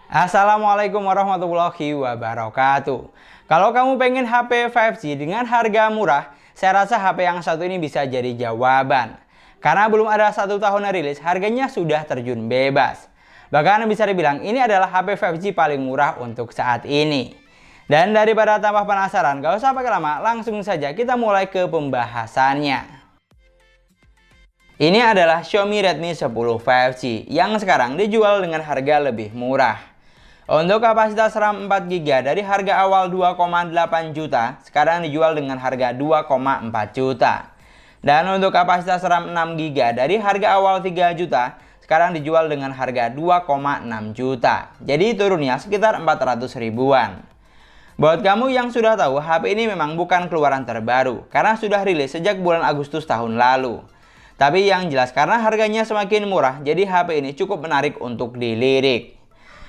Assalamualaikum warahmatullahi wabarakatuh. Kalau kamu pengen HP 5G dengan harga murah, saya rasa HP yang satu ini bisa jadi jawaban. Karena belum ada 1 tahun rilis, harganya sudah terjun bebas. Bahkan bisa dibilang ini adalah HP 5G paling murah untuk saat ini. Dan daripada tambah penasaran, gak usah pakai lama, langsung saja kita mulai ke pembahasannya. Ini adalah Xiaomi Redmi 10 5G yang sekarang dijual dengan harga lebih murah. Untuk kapasitas RAM 4GB dari harga awal 2,8 juta, sekarang dijual dengan harga 2,4 juta. Dan untuk kapasitas RAM 6GB dari harga awal 3 juta, sekarang dijual dengan harga 2,6 juta. Jadi turunnya sekitar 400 ribuan. Buat kamu yang sudah tahu, HP ini memang bukan keluaran terbaru, karena sudah rilis sejak bulan Agustus tahun lalu. Tapi yang jelas karena harganya semakin murah, jadi HP ini cukup menarik untuk dilirik.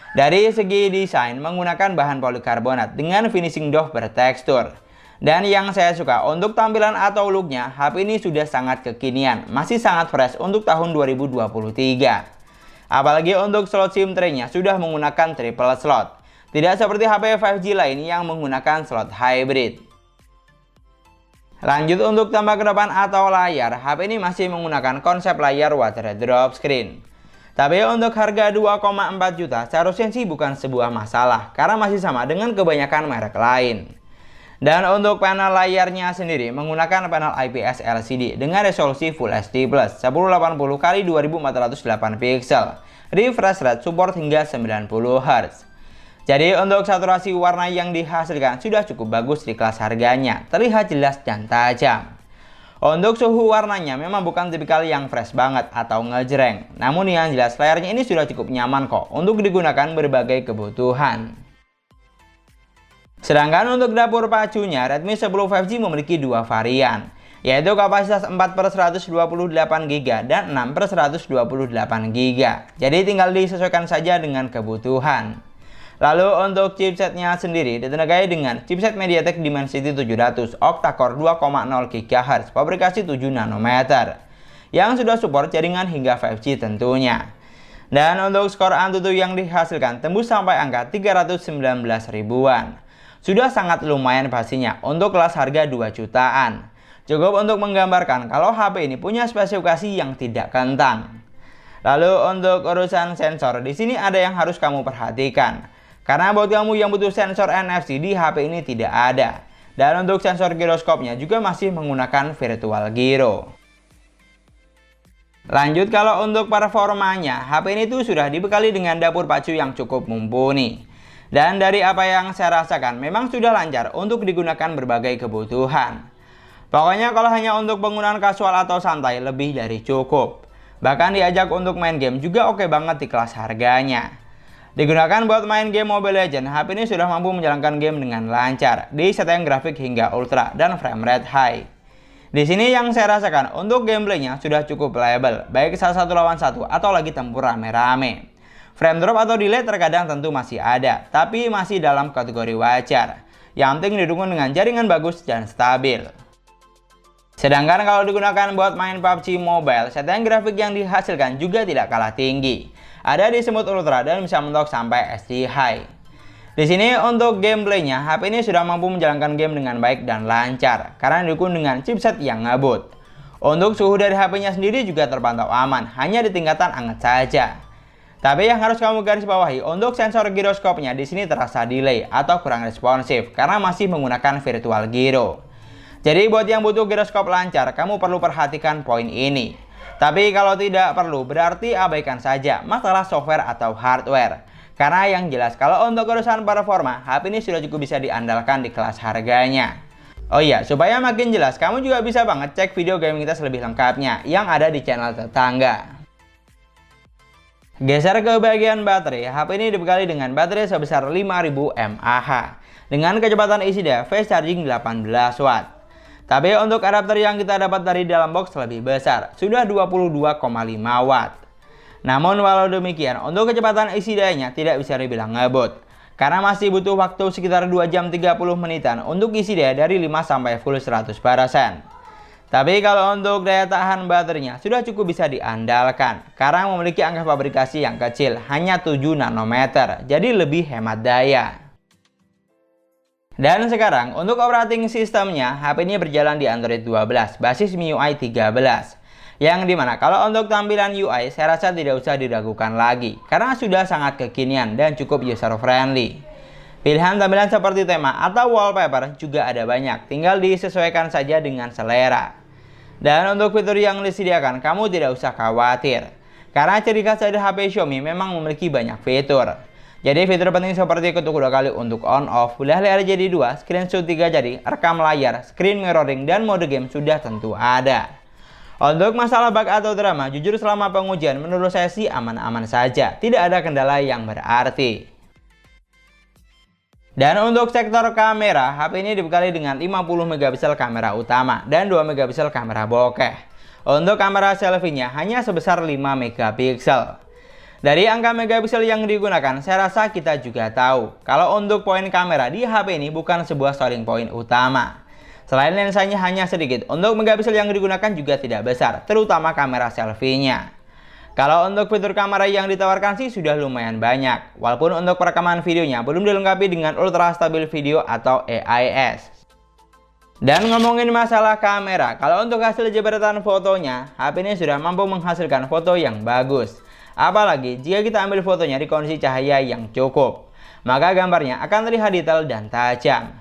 Dari segi desain, menggunakan bahan polikarbonat dengan finishing doff bertekstur. Dan yang saya suka, untuk tampilan atau looknya, HP ini sudah sangat kekinian, masih sangat fresh untuk tahun 2023. Apalagi untuk slot SIM tray-nya sudah menggunakan triple slot. Tidak seperti HP 5G lain yang menggunakan slot hybrid. Lanjut untuk tambah ke depan atau layar, HP ini masih menggunakan konsep layar water drop screen. Tapi untuk harga 2,4 juta seharusnya sih bukan sebuah masalah, karena masih sama dengan kebanyakan merek lain. Dan untuk panel layarnya sendiri menggunakan panel IPS LCD dengan resolusi Full HD+, 1080x2408 pixel, refresh rate support hingga 90 Hz. Jadi untuk saturasi warna yang dihasilkan sudah cukup bagus di kelas harganya, terlihat jelas dan tajam. Untuk suhu warnanya memang bukan tipikal yang fresh banget atau ngejreng, namun yang jelas layarnya ini sudah cukup nyaman kok untuk digunakan berbagai kebutuhan. Sedangkan untuk dapur pacunya, Redmi 10 5G memiliki dua varian, yaitu kapasitas 4/128GB dan 6/128GB. Jadi tinggal disesuaikan saja dengan kebutuhan. Lalu untuk chipsetnya sendiri ditenagai dengan chipset MediaTek Dimensity 700 octa-core 2,0 GHz fabrikasi 7 nanometer yang sudah support jaringan hingga 5G tentunya. Dan untuk skor Antutu yang dihasilkan tembus sampai angka 319 ribuan. Sudah sangat lumayan pastinya untuk kelas harga 2 jutaan. Cukup untuk menggambarkan kalau HP ini punya spesifikasi yang tidak kentang. Lalu untuk urusan sensor, di sini ada yang harus kamu perhatikan. Karena buat kamu yang butuh sensor NFC di HP ini tidak ada. Dan untuk sensor giroskopnya juga masih menggunakan virtual gyro. Lanjut kalau untuk performanya, HP ini tuh sudah dibekali dengan dapur pacu yang cukup mumpuni. Dan dari apa yang saya rasakan, memang sudah lancar untuk digunakan berbagai kebutuhan. Pokoknya kalau hanya untuk penggunaan kasual atau santai, lebih dari cukup. Bahkan diajak untuk main game juga oke banget di kelas harganya. Digunakan buat main game Mobile Legends, HP ini sudah mampu menjalankan game dengan lancar di setting grafik hingga ultra dan frame rate high. Di sini yang saya rasakan untuk gameplaynya sudah cukup reliable, baik 1 lawan 1 atau lagi tempur rame-rame. Frame drop atau delay terkadang tentu masih ada, tapi masih dalam kategori wajar. Yang penting didukung dengan jaringan bagus dan stabil. Sedangkan kalau digunakan buat main PUBG Mobile, setting grafik yang dihasilkan juga tidak kalah tinggi. Ada di Smooth Ultra dan bisa mentok sampai SD High. Di sini untuk gameplaynya, HP ini sudah mampu menjalankan game dengan baik dan lancar karena didukung dengan chipset yang ngebut. Untuk suhu dari HP-nya sendiri juga terpantau aman, hanya di tingkatan hangat saja. Tapi yang harus kamu garis bawahi, untuk sensor giroskopnya di sini terasa delay atau kurang responsif karena masih menggunakan virtual gyro. Jadi buat yang butuh giroskop lancar, kamu perlu perhatikan poin ini. Tapi kalau tidak perlu, berarti abaikan saja masalah software atau hardware. Karena yang jelas kalau untuk urusan performa, HP ini sudah cukup bisa diandalkan di kelas harganya. Oh iya, supaya makin jelas, kamu juga bisa banget cek video gaming kita lebih lengkapnya yang ada di channel tetangga. Geser ke bagian baterai, HP ini dibekali dengan baterai sebesar 5000 mAh dengan kecepatan isi daya fast charging 18 watt. Tapi untuk adapter yang kita dapat dari dalam box lebih besar, sudah 22,5 watt. Namun walau demikian, untuk kecepatan isi dayanya tidak bisa dibilang ngebut. Karena masih butuh waktu sekitar 2 jam 30 menitan untuk isi daya dari 5 sampai full 100%. Tapi kalau untuk daya tahan baterainya sudah cukup bisa diandalkan karena memiliki angka fabrikasi yang kecil, hanya 7 nanometer, jadi lebih hemat daya. Dan sekarang untuk operating sistemnya, HP ini berjalan di Android 12 basis MIUI 13. Yang dimana kalau untuk tampilan UI saya rasa tidak usah diragukan lagi karena sudah sangat kekinian dan cukup user friendly. Pilihan tampilan seperti tema atau wallpaper juga ada banyak, tinggal disesuaikan saja dengan selera. Dan untuk fitur yang disediakan, kamu tidak usah khawatir. Karena ciri khas dari HP Xiaomi memang memiliki banyak fitur. Jadi fitur penting seperti ketuk 2 kali untuk on off, belah layar jadi 2, screenshot 3 jari, rekam layar, screen mirroring, dan mode game sudah tentu ada. Untuk masalah bug atau drama, jujur selama pengujian menurut saya sih aman-aman saja. Tidak ada kendala yang berarti. Dan untuk sektor kamera, HP ini dibekali dengan 50 megapiksel kamera utama dan 2 megapiksel kamera bokeh. Untuk kamera selfie-nya hanya sebesar 5 megapiksel. Dari angka megapiksel yang digunakan, saya rasa kita juga tahu kalau untuk poin kamera di HP ini bukan sebuah selling point utama. Selain lensanya hanya sedikit, untuk megapiksel yang digunakan juga tidak besar, terutama kamera selfie-nya. Kalau untuk fitur kamera yang ditawarkan sih sudah lumayan banyak, walaupun untuk perekaman videonya belum dilengkapi dengan Ultra Stabil Video atau AIS. Dan ngomongin masalah kamera, kalau untuk hasil jepretan fotonya, HP ini sudah mampu menghasilkan foto yang bagus. Apalagi jika kita ambil fotonya di kondisi cahaya yang cukup, maka gambarnya akan terlihat detail dan tajam.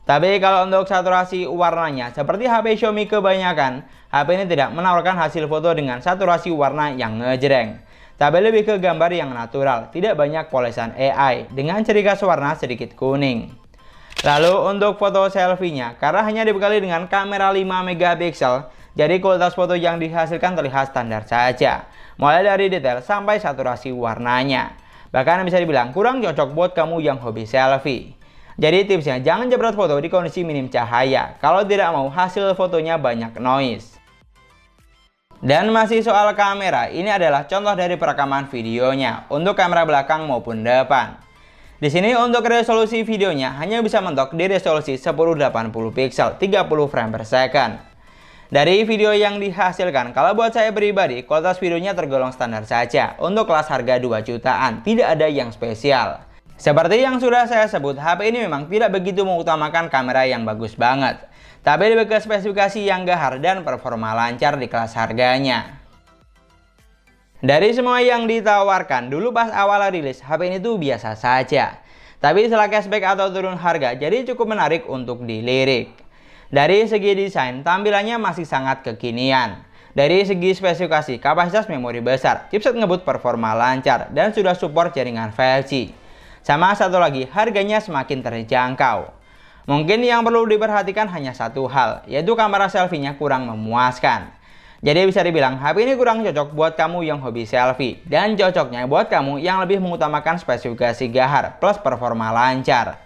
Tapi kalau untuk saturasi warnanya, seperti HP Xiaomi kebanyakan, HP ini tidak menawarkan hasil foto dengan saturasi warna yang ngejreng. Tapi lebih ke gambar yang natural, tidak banyak polesan AI, dengan ciri khas warna sedikit kuning. Lalu untuk foto selfie-nya, karena hanya dibekali dengan kamera 5 megapiksel, jadi kualitas foto yang dihasilkan terlihat standar saja. Mulai dari detail sampai saturasi warnanya. Bahkan bisa dibilang kurang cocok buat kamu yang hobi selfie. Jadi tipsnya jangan jepret foto di kondisi minim cahaya kalau tidak mau hasil fotonya banyak noise. Dan masih soal kamera, ini adalah contoh dari perekaman videonya untuk kamera belakang maupun depan. Di sini untuk resolusi videonya hanya bisa mentok di resolusi 1080 pixel 30 frame per second. Dari video yang dihasilkan, kalau buat saya pribadi, kualitas videonya tergolong standar saja untuk kelas harga 2 jutaan, tidak ada yang spesial. Seperti yang sudah saya sebut, HP ini memang tidak begitu mengutamakan kamera yang bagus banget, tapi lebih ke spesifikasi yang gahar dan performa lancar di kelas harganya. Dari semua yang ditawarkan, dulu pas awal rilis, HP ini tuh biasa saja. Tapi setelah cashback atau turun harga, jadi cukup menarik untuk dilirik. Dari segi desain, tampilannya masih sangat kekinian. Dari segi spesifikasi, kapasitas memori besar, chipset ngebut performa lancar, dan sudah support jaringan 5G. Sama satu lagi, harganya semakin terjangkau. Mungkin yang perlu diperhatikan hanya satu hal, yaitu kamera selfie-nya kurang memuaskan. Jadi bisa dibilang HP ini kurang cocok buat kamu yang hobi selfie, dan cocoknya buat kamu yang lebih mengutamakan spesifikasi gahar plus performa lancar.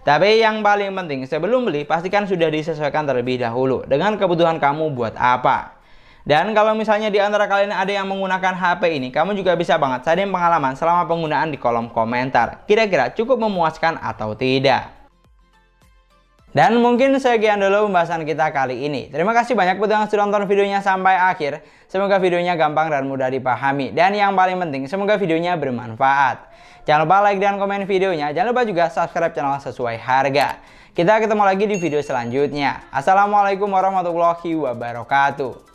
Tapi yang paling penting sebelum beli, pastikan sudah disesuaikan terlebih dahulu dengan kebutuhan kamu buat apa. Dan kalau misalnya di antara kalian ada yang menggunakan HP ini, kamu juga bisa banget sharing pengalaman selama penggunaan di kolom komentar. Kira-kira cukup memuaskan atau tidak? Dan mungkin sekian dulu pembahasan kita kali ini. Terima kasih banyak buat yang sudah nonton videonya sampai akhir. Semoga videonya gampang dan mudah dipahami. Dan yang paling penting, semoga videonya bermanfaat. Jangan lupa like dan komen videonya. Jangan lupa juga subscribe channel sesuai harga. Kita ketemu lagi di video selanjutnya. Assalamualaikum warahmatullahi wabarakatuh.